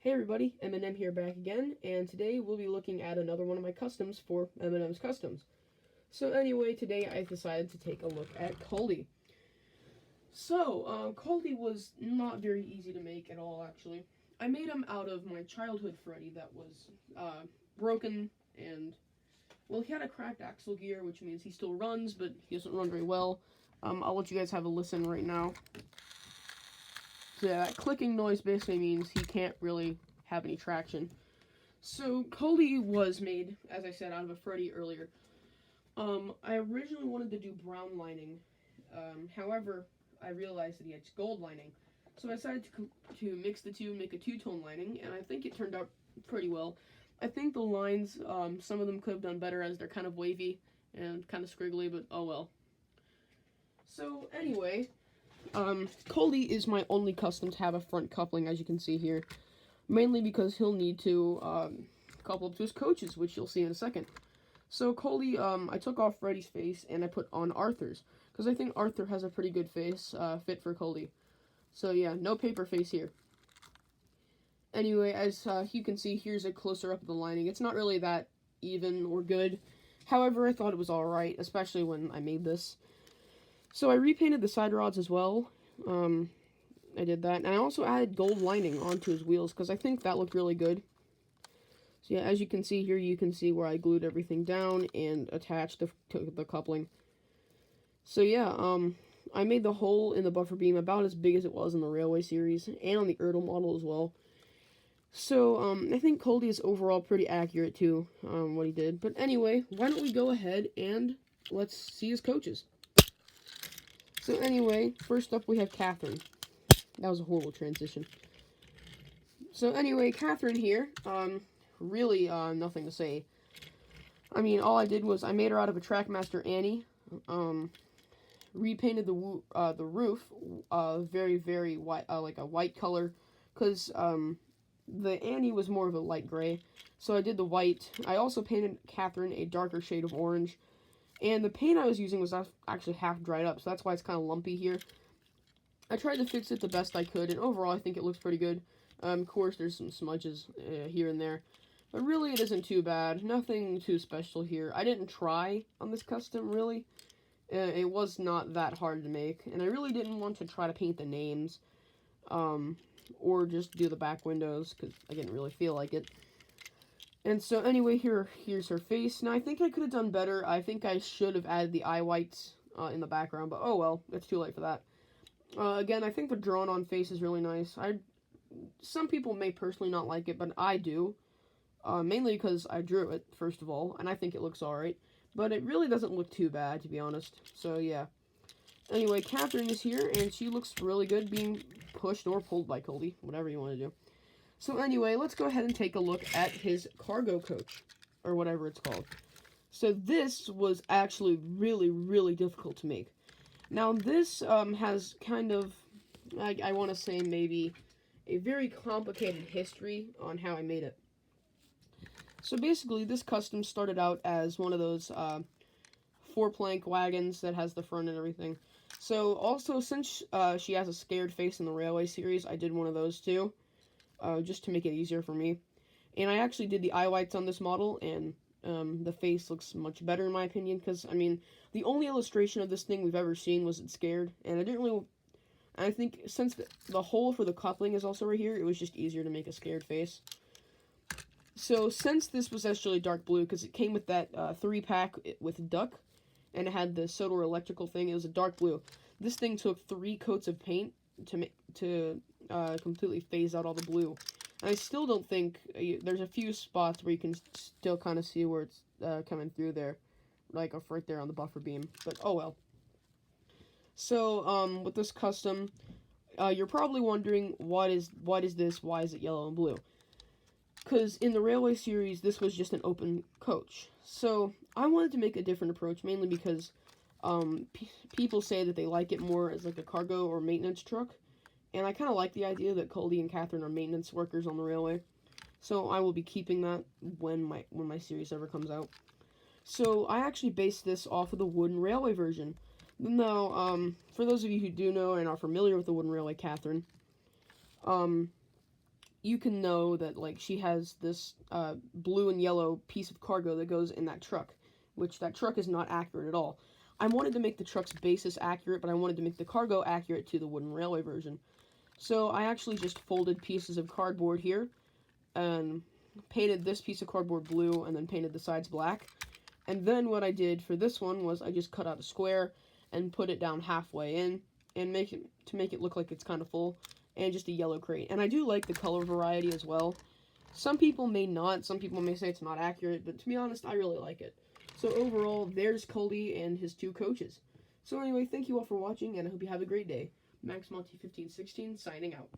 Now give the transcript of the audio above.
Hey everybody, M&M here back again, and today we'll be looking at another one of my customs for M&M's Customs. So anyway, today I decided to take a look at Culdee. So, Culdee was not very easy to make at all, actually. I made him out of my childhood Freddy that was broken, and, well, he had a cracked axle gear, which means he still runs, but he doesn't run very well. I'll let you guys have a listen right now. So yeah, that clicking noise basically means he can't really have any traction. So Culdee was made, as I said, out of a Freddy earlier. I originally wanted to do brown lining. However, I realized that he had gold lining. So I decided to mix the two, make a two-tone lining, and I think it turned out pretty well. I think the lines, some of them could have done better as they're kind of wavy and kind of scriggly, but oh well. So anyway, Culdee is my only custom to have a front coupling, as you can see here. Mainly because he'll need to couple up to his coaches, which you'll see in a second. So Culdee, I took off Freddy's face and I put on Arthur's, because I think Arthur has a pretty good face fit for Culdee. So yeah, no paper face here. Anyway, as you can see, here's a closer up of the lining. It's not really that even or good. However, I thought it was alright, especially when I made this. So I repainted the side rods as well. I did that, and I also added gold lining onto his wheels, because I think that looked really good. So yeah, as you can see here, you can see where I glued everything down and attached the coupling. So yeah, I made the hole in the buffer beam about as big as it was in the Railway series, and on the Erdl model as well. So, I think Culdee is overall pretty accurate to what he did. But anyway, why don't we go ahead and let's see his coaches. So anyway, first up we have Catherine. That was a horrible transition. So anyway, Catherine here, really nothing to say. I mean, all I did was I made her out of a Trackmaster Annie, repainted the roof, very, very white, like a white color, because, the Annie was more of a light gray, so I did the white. I also painted Catherine a darker shade of orange, and the paint I was using was actually half dried up, so that's why it's kind of lumpy here. I tried to fix it the best I could, and overall I think it looks pretty good. Of course, there's some smudges here and there, but really it isn't too bad. Nothing too special here. I didn't try on this custom, really. It was not that hard to make, and I really didn't want to try to paint the names, or just do the back windows, because I didn't really feel like it. And so anyway, here's her face. Now, I think I could have done better. I think I should have added the eye whites in the background, but oh well, it's too late for that. Again, I think the drawn-on face is really nice. Some people may personally not like it, but I do. Mainly because I drew it, first of all, and I think it looks alright. But it really doesn't look too bad, to be honest. So, yeah. Anyway, Catherine is here, and she looks really good being pushed or pulled by Culdee, whatever you want to do. So anyway, let's go ahead and take a look at his cargo coach, or whatever it's called. So this was actually really, really difficult to make. Now this has kind of, I want to say maybe, a very complicated history on how I made it. So basically, this custom started out as one of those 4-plank wagons that has the front and everything. So also, since she has a scared face in the Railway series, I did one of those too, just to make it easier for me. And I actually did the eye whites on this model, and the face looks much better in my opinion, because, I mean, the only illustration of this thing we've ever seen was it scared, and I didn't really, I think since the hole for the coupling is also right here, it was just easier to make a scared face. So since this was actually dark blue, because it came with that 3-pack with duck, and it had the Sodor electrical thing, it was a dark blue. This thing took 3 coats of paint to completely phase out all the blue. And I still don't think, there's a few spots where you can still kind of see where it's coming through there, like right there on the buffer beam, but oh well. So, with this custom, you're probably wondering, what is this, why is it yellow and blue? Because in the Railway series, this was just an open coach. So, I wanted to make a different approach, mainly because people say that they like it more as like a cargo or maintenance truck. And I kind of like the idea that Culdee and Catherine are maintenance workers on the Railway. So I will be keeping that when my series ever comes out. So I actually based this off of the wooden Railway version. Now, for those of you who do know and are familiar with the wooden Railway Catherine, you can know that, like, she has this blue and yellow piece of cargo that goes in that truck, which that truck is not accurate at all. I wanted to make the truck's basis accurate, but I wanted to make the cargo accurate to the wooden railway version. So I actually just folded pieces of cardboard here and painted this piece of cardboard blue and then painted the sides black. And then what I did for this one was I just cut out a square and put it down halfway in and make it look like it's kind of full, and just a yellow crate. And I do like the color variety as well. Some people may not, some people may say it's not accurate, but to be honest, I really like it. So overall, there's Culdee and his 2 coaches. So anyway, thank you all for watching, and I hope you have a great day. MaxMonty1516 signing out.